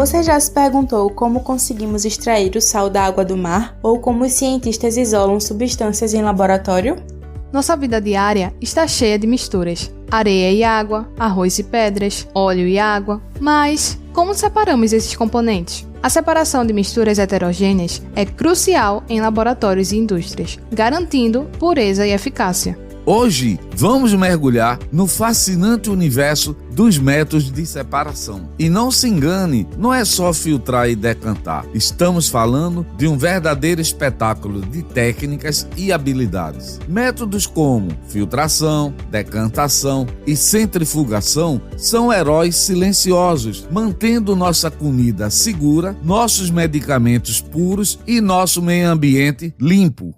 Você já se perguntou como conseguimos extrair o sal da água do mar ou como os cientistas isolam substâncias em laboratório? Nossa vida diária está cheia de misturas. Areia e água, arroz e pedras, óleo e água. Mas como separamos esses componentes? A separação de misturas heterogêneas é crucial em laboratórios e indústrias, garantindo pureza e eficácia. Hoje, vamos mergulhar no fascinante universo dos métodos de separação. E não se engane, não é só filtrar e decantar. Estamos falando de um verdadeiro espetáculo de técnicas e habilidades. Métodos como filtração, decantação e centrifugação são heróis silenciosos, mantendo nossa comida segura, nossos medicamentos puros e nosso meio ambiente limpo.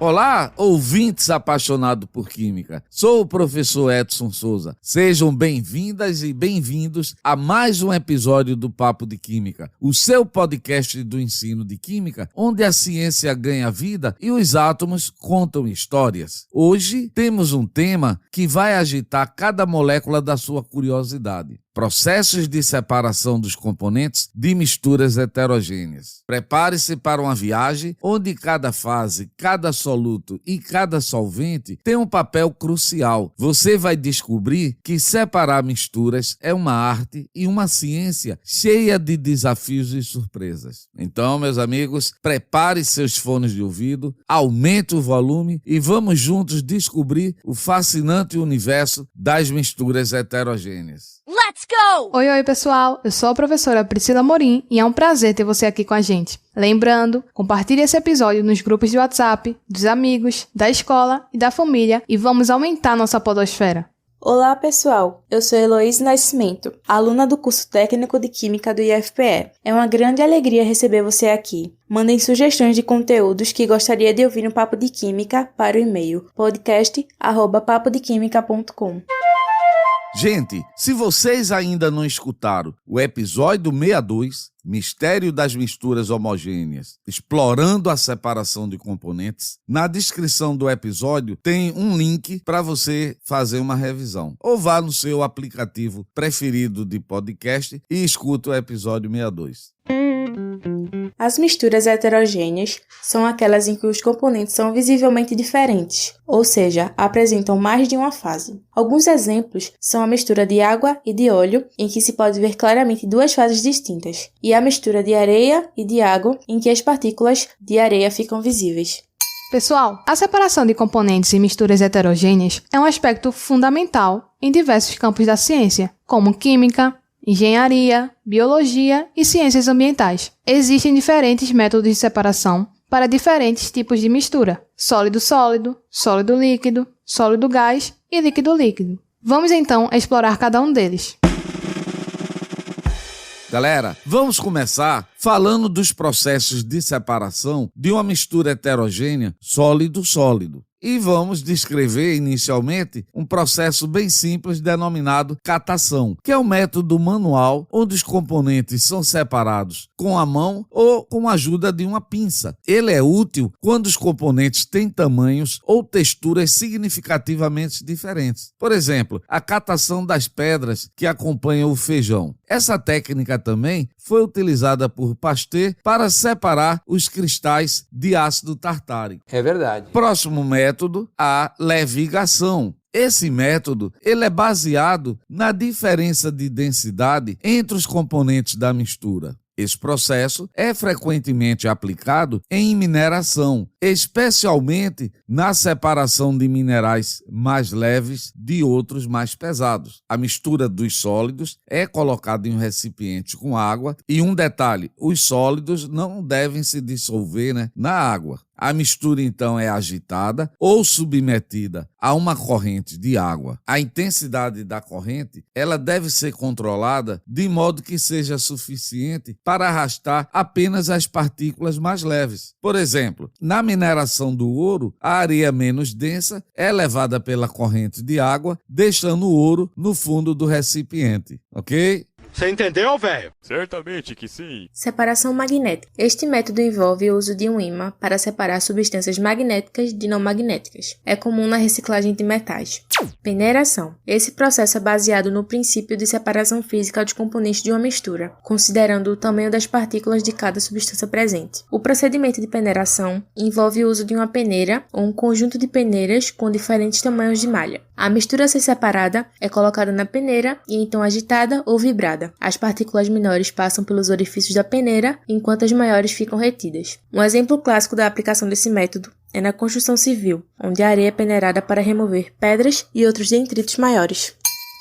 Olá, ouvintes apaixonados por química. Sou o professor Edson Souza. Sejam bem-vindas e bem-vindos a mais um episódio do Papo de Química, o seu podcast do ensino de química, onde a ciência ganha vida e os átomos contam histórias. Hoje temos um tema que vai agitar cada molécula da sua curiosidade. Processos de separação dos componentes de misturas heterogêneas. Prepare-se para uma viagem onde cada fase, cada soluto e cada solvente tem um papel crucial. Você vai descobrir que separar misturas é uma arte e uma ciência cheia de desafios e surpresas. Então, meus amigos, prepare seus fones de ouvido, aumente o volume e vamos juntos descobrir o fascinante universo das misturas heterogêneas. Let's go! Oi, pessoal! Eu sou a professora Priscila Morim e é um prazer ter você aqui com a gente. Lembrando, compartilhe esse episódio nos grupos de WhatsApp, dos amigos, da escola e da família e vamos aumentar nossa podosfera. Olá, pessoal! Eu sou Heloísa Nascimento, aluna do curso técnico de Química do IFPE. É uma grande alegria receber você aqui. Mandem sugestões de conteúdos que gostaria de ouvir no Papo de Química para o e-mail podcast@papodequimica.com. Gente, se vocês ainda não escutaram o episódio 62, Mistério das Misturas Homogêneas, explorando a separação de componentes, na descrição do episódio tem um link para você fazer uma revisão. Ou vá no seu aplicativo preferido de podcast e escuta o episódio 62. As misturas heterogêneas são aquelas em que os componentes são visivelmente diferentes, ou seja, apresentam mais de uma fase. Alguns exemplos são a mistura de água e de óleo, em que se pode ver claramente duas fases distintas, e a mistura de areia e de água, em que as partículas de areia ficam visíveis. Pessoal, a separação de componentes e misturas heterogêneas é um aspecto fundamental em diversos campos da ciência, como química, engenharia, biologia e ciências ambientais. Existem diferentes métodos de separação para diferentes tipos de mistura: sólido-sólido, sólido-líquido, sólido-gás e líquido-líquido. Vamos então explorar cada um deles. Galera, vamos começar falando dos processos de separação de uma mistura heterogênea sólido-sólido. E vamos descrever inicialmente um processo bem simples denominado catação, que é um método manual onde os componentes são separados com a mão ou com a ajuda de uma pinça. Ele é útil quando os componentes têm tamanhos ou texturas significativamente diferentes. Por exemplo, a catação das pedras que acompanham o feijão. Essa técnica também foi utilizada por Pasteur para separar os cristais de ácido tartárico. É verdade. Próximo método, a levigação. Esse método ele é baseado na diferença de densidade entre os componentes da mistura. Esse processo é frequentemente aplicado em mineração, especialmente na separação de minerais mais leves de outros mais pesados. A mistura dos sólidos é colocada em um recipiente com água e um detalhe, os sólidos não devem se dissolver, na água. A mistura, então, é agitada ou submetida a uma corrente de água. A intensidade da corrente ela deve ser controlada de modo que seja suficiente para arrastar apenas as partículas mais leves. Por exemplo, na mineração do ouro, a areia menos densa é levada pela corrente de água, deixando o ouro no fundo do recipiente, ok? Você entendeu, velho? Certamente que sim. Separação magnética. Este método envolve o uso de um ímã para separar substâncias magnéticas de não magnéticas. É comum na reciclagem de metais. Peneiração. Esse processo é baseado no princípio de separação física dos componentes de uma mistura, considerando o tamanho das partículas de cada substância presente. O procedimento de peneiração envolve o uso de uma peneira ou um conjunto de peneiras com diferentes tamanhos de malha. A mistura a ser separada é colocada na peneira e então agitada ou vibrada. As partículas menores passam pelos orifícios da peneira, enquanto as maiores ficam retidas. Um exemplo clássico da aplicação desse método é na construção civil, onde a areia é peneirada para remover pedras e outros detritos maiores.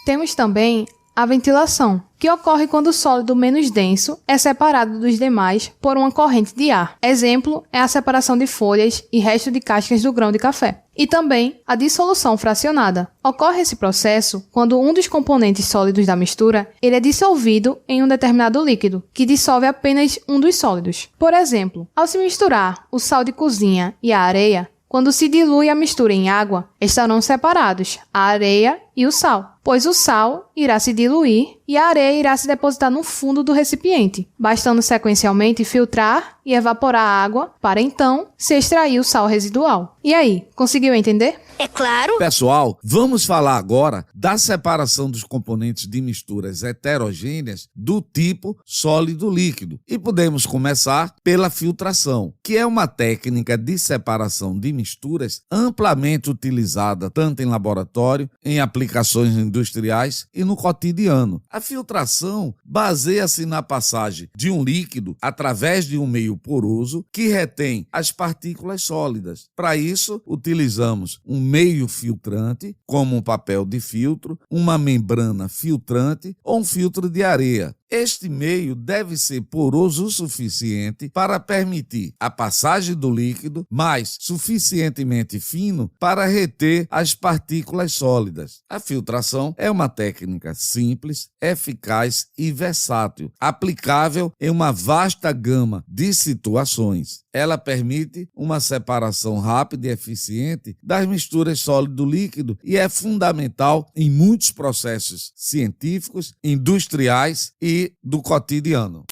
Temos também a ventilação, que ocorre quando o sólido menos denso é separado dos demais por uma corrente de ar. Exemplo é a separação de folhas e resto de cascas do grão de café. E também a dissolução fracionada. Ocorre esse processo quando um dos componentes sólidos da mistura ele é dissolvido em um determinado líquido, que dissolve apenas um dos sólidos. Por exemplo, ao se misturar o sal de cozinha e a areia, quando se dilui a mistura em água, estarão separados a areia e o sal, pois o sal irá se diluir e a areia irá se depositar no fundo do recipiente, bastando sequencialmente filtrar e evaporar a água para então se extrair o sal residual. E aí, conseguiu entender? É claro! Pessoal, vamos falar agora da separação dos componentes de misturas heterogêneas do tipo sólido-líquido. E podemos começar pela filtração, que é uma técnica de separação de misturas amplamente utilizada tanto em laboratório, em aplicações industriais e no cotidiano. A filtração baseia-se na passagem de um líquido através de um meio poroso que retém as partículas sólidas. Para isso, utilizamos um meio filtrante, como um papel de filtro, uma membrana filtrante ou um filtro de areia. Este meio deve ser poroso o suficiente para permitir a passagem do líquido, mas suficientemente fino para reter as partículas sólidas. A filtração é uma técnica simples, eficaz e versátil, aplicável em uma vasta gama de situações. Ela permite uma separação rápida e eficiente das misturas sólido-líquido e é fundamental em muitos processos científicos, industriais e do cotidiano.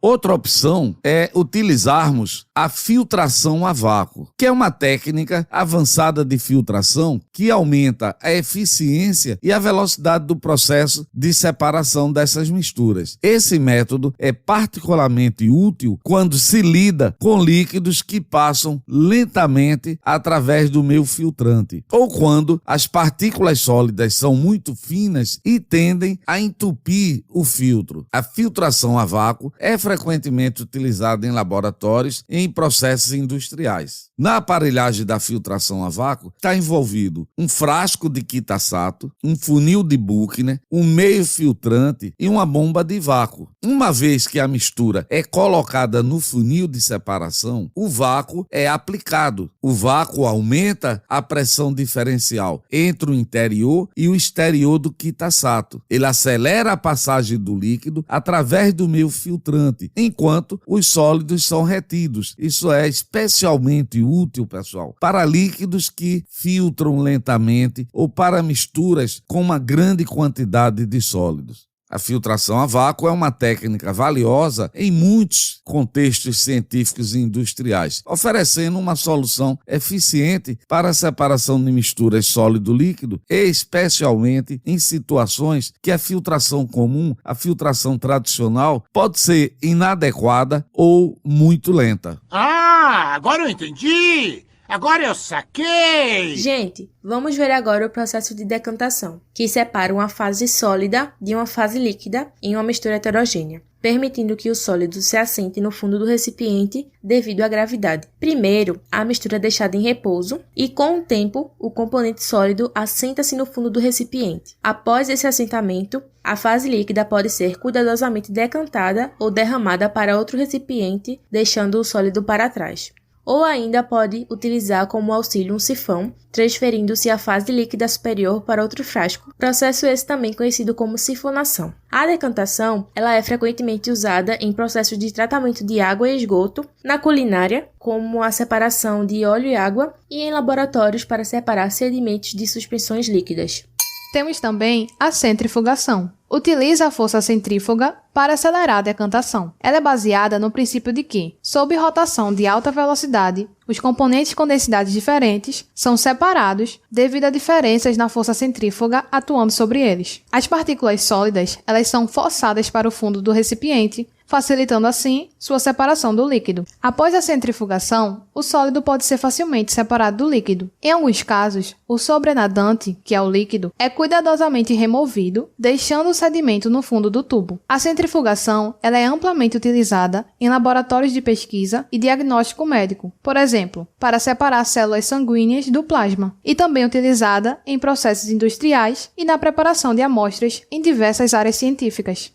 Outra opção é utilizarmos a filtração a vácuo, que é uma técnica avançada de filtração que aumenta a eficiência e a velocidade do processo de separação dessas misturas. Esse método é particularmente útil quando se lida com líquidos que passam lentamente através do meio filtrante, ou quando as partículas sólidas são muito finas e tendem a entupir o filtro. A filtração a vácuo é frequentemente utilizada em laboratórios e em processos industriais. Na aparelhagem da filtração a vácuo está envolvido um frasco de Kitasato, um funil de Buchner, um meio filtrante e uma bomba de vácuo. Uma vez que a mistura é colocada no funil de separação, o vácuo é aplicado. O vácuo aumenta a pressão diferencial entre o interior e o exterior do Kitasato. Ele acelera a passagem do líquido através do meio filtrante, enquanto os sólidos são retidos. Isso é especialmente útil, pessoal, para líquidos que filtram lentamente ou para misturas com uma grande quantidade de sólidos. A filtração a vácuo é uma técnica valiosa em muitos contextos científicos e industriais, oferecendo uma solução eficiente para a separação de misturas sólido-líquido, especialmente em situações que a filtração comum, a filtração tradicional, pode ser inadequada ou muito lenta. Ah, agora eu entendi! Agora eu saquei! Gente, vamos ver agora o processo de decantação, que separa uma fase sólida de uma fase líquida em uma mistura heterogênea, permitindo que o sólido se assente no fundo do recipiente devido à gravidade. Primeiro, a mistura é deixada em repouso e, com o tempo, o componente sólido assenta-se no fundo do recipiente. Após esse assentamento, a fase líquida pode ser cuidadosamente decantada ou derramada para outro recipiente, deixando o sólido para trás. Ou ainda pode utilizar como auxílio um sifão, transferindo-se a fase líquida superior para outro frasco, processo esse também conhecido como sifonação. A decantação ela é frequentemente usada em processos de tratamento de água e esgoto, na culinária, como a separação de óleo e água, e em laboratórios para separar sedimentos de suspensões líquidas. Temos também a centrifugação, utiliza a força centrífuga para acelerar a decantação. Ela é baseada no princípio de que, sob rotação de alta velocidade, os componentes com densidades diferentes são separados devido a diferenças na força centrífuga atuando sobre eles. As partículas sólidas, elas são forçadas para o fundo do recipiente, facilitando assim sua separação do líquido. Após a centrifugação, o sólido pode ser facilmente separado do líquido. Em alguns casos, o sobrenadante, que é o líquido, é cuidadosamente removido, deixando o sedimento no fundo do tubo. A centrifugação ela é amplamente utilizada em laboratórios de pesquisa e diagnóstico médico, por exemplo, para separar células sanguíneas do plasma, e também utilizada em processos industriais e na preparação de amostras em diversas áreas científicas.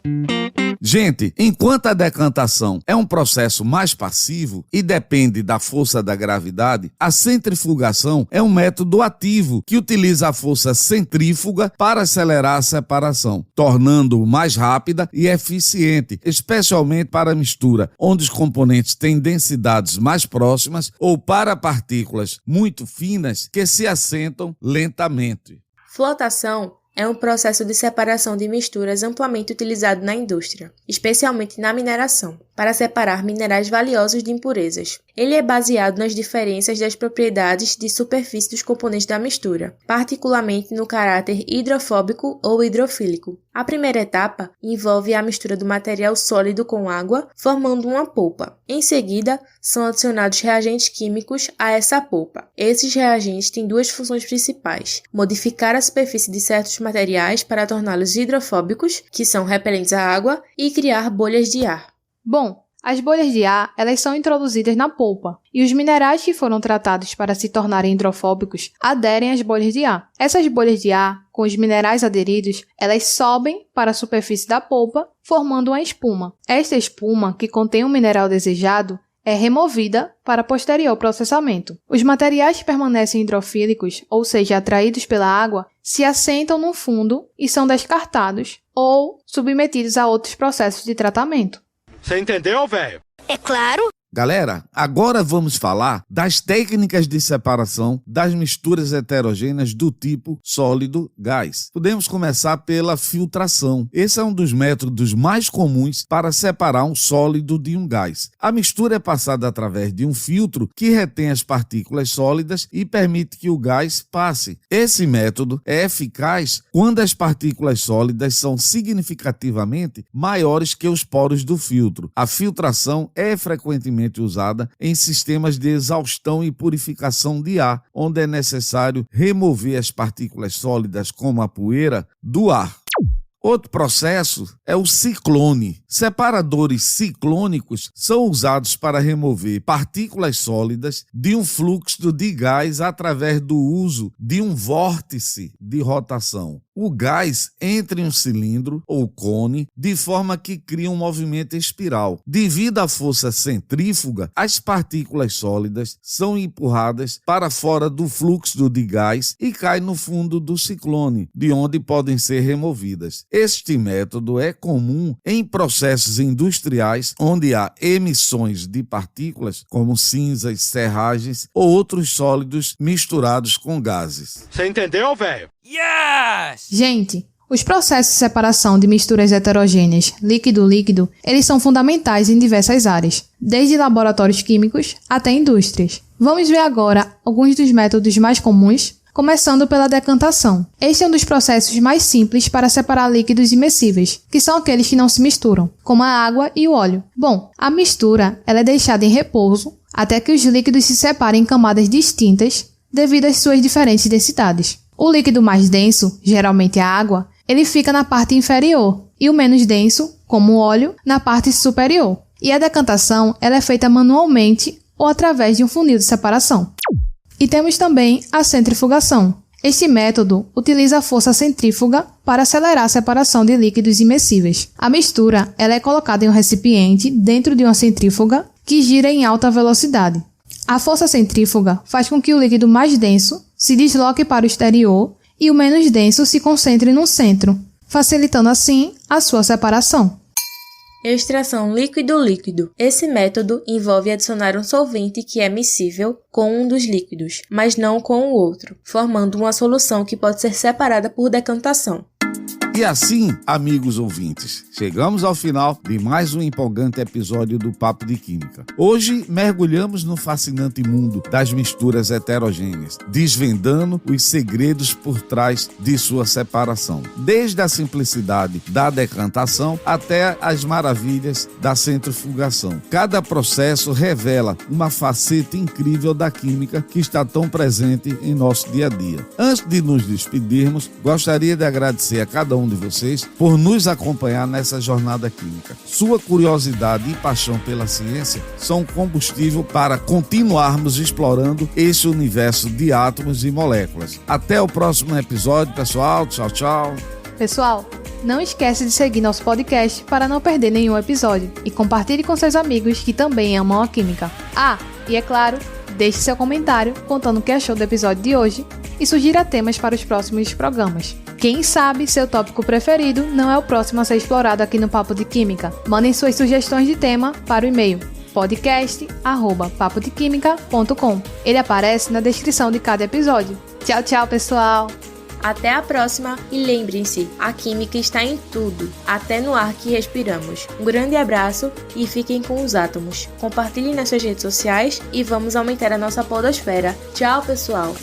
Gente, enquanto a decantação é um processo mais passivo e depende da força da gravidade, a centrifugação é um método ativo que utiliza a força centrífuga para acelerar a separação, tornando-o mais rápida e eficiente, especialmente para a mistura, onde os componentes têm densidades mais próximas ou para partículas muito finas que se assentam lentamente. Flotação é um processo de separação de misturas amplamente utilizado na indústria, especialmente na mineração, para separar minerais valiosos de impurezas. Ele é baseado nas diferenças das propriedades de superfície dos componentes da mistura, particularmente no caráter hidrofóbico ou hidrofílico. A primeira etapa envolve a mistura do material sólido com água, formando uma polpa. Em seguida, são adicionados reagentes químicos a essa polpa. Esses reagentes têm duas funções principais: modificar a superfície de certos materiais para torná-los hidrofóbicos, que são repelentes à água, e criar bolhas de ar. Bom, as bolhas de ar, elas são introduzidas na polpa, e os minerais que foram tratados para se tornarem hidrofóbicos aderem às bolhas de ar. Essas bolhas de ar, com os minerais aderidos, elas sobem para a superfície da polpa, formando uma espuma. Esta espuma, que contém o mineral desejado, é removida para posterior processamento. Os materiais que permanecem hidrofílicos, ou seja, atraídos pela água, se assentam no fundo e são descartados ou submetidos a outros processos de tratamento. Você entendeu, velho? É claro. Galera, agora vamos falar das técnicas de separação das misturas heterogêneas do tipo sólido-gás. Podemos começar pela filtração. Esse é um dos métodos mais comuns para separar um sólido de um gás. A mistura é passada através de um filtro que retém as partículas sólidas e permite que o gás passe. Esse método é eficaz quando as partículas sólidas são significativamente maiores que os poros do filtro. A filtração é frequentemente usada em sistemas de exaustão e purificação de ar, onde é necessário remover as partículas sólidas, como a poeira, do ar. Outro processo é o ciclone. Separadores ciclônicos são usados para remover partículas sólidas de um fluxo de gás através do uso de um vórtice de rotação. O gás entra em um cilindro ou cone de forma que cria um movimento espiral. Devido à força centrífuga, as partículas sólidas são empurradas para fora do fluxo de gás e caem no fundo do ciclone, de onde podem ser removidas. Este método é comum em processos industriais onde há emissões de partículas, como cinzas, serragens ou outros sólidos misturados com gases. Você entendeu, velho? Yes! Gente, os processos de separação de misturas heterogêneas líquido-líquido, eles são fundamentais em diversas áreas, desde laboratórios químicos até indústrias. Vamos ver agora alguns dos métodos mais comuns, começando pela decantação. Este é um dos processos mais simples para separar líquidos imescíveis, que são aqueles que não se misturam, como a água e o óleo. Bom, a mistura ela é deixada em repouso até que os líquidos se separem em camadas distintas devido às suas diferentes densidades. O líquido mais denso, geralmente a água, ele fica na parte inferior e o menos denso, como o óleo, na parte superior. E a decantação ela é feita manualmente ou através de um funil de separação. E temos também a centrifugação. Este método utiliza a força centrífuga para acelerar a separação de líquidos imescíveis. A mistura ela é colocada em um recipiente dentro de uma centrífuga que gira em alta velocidade. A força centrífuga faz com que o líquido mais denso se desloque para o exterior e o menos denso se concentre no centro, facilitando assim a sua separação. Extração líquido-líquido. Esse método envolve adicionar um solvente que é miscível com um dos líquidos, mas não com o outro, formando uma solução que pode ser separada por decantação. E assim, amigos ouvintes, chegamos ao final de mais um empolgante episódio do Papo de Química. Hoje mergulhamos no fascinante mundo das misturas heterogêneas, desvendando os segredos por trás de sua separação, desde a simplicidade da decantação até as maravilhas da centrifugação. Cada processo revela uma faceta incrível da química que está tão presente em nosso dia a dia. Antes de nos despedirmos, gostaria de agradecer a cada um de vocês por nos acompanhar nessa jornada química. Sua curiosidade e paixão pela ciência são combustível para continuarmos explorando esse universo de átomos e moléculas. Até o próximo episódio, pessoal. Tchau, tchau. Pessoal, não esquece de seguir nosso podcast para não perder nenhum episódio e compartilhe com seus amigos que também amam a química. E é claro, deixe seu comentário contando o que achou do episódio de hoje e sugira temas para os próximos programas. Quem sabe seu tópico preferido não é o próximo a ser explorado aqui no Papo de Química. Mandem suas sugestões de tema para o e-mail podcast@papodequimica.com. Ele aparece na descrição de cada episódio. Tchau, tchau, pessoal! Até a próxima e lembrem-se, a química está em tudo, até no ar que respiramos. Um grande abraço e fiquem com os átomos. Compartilhem nas suas redes sociais e vamos aumentar a nossa podosfera. Tchau, pessoal!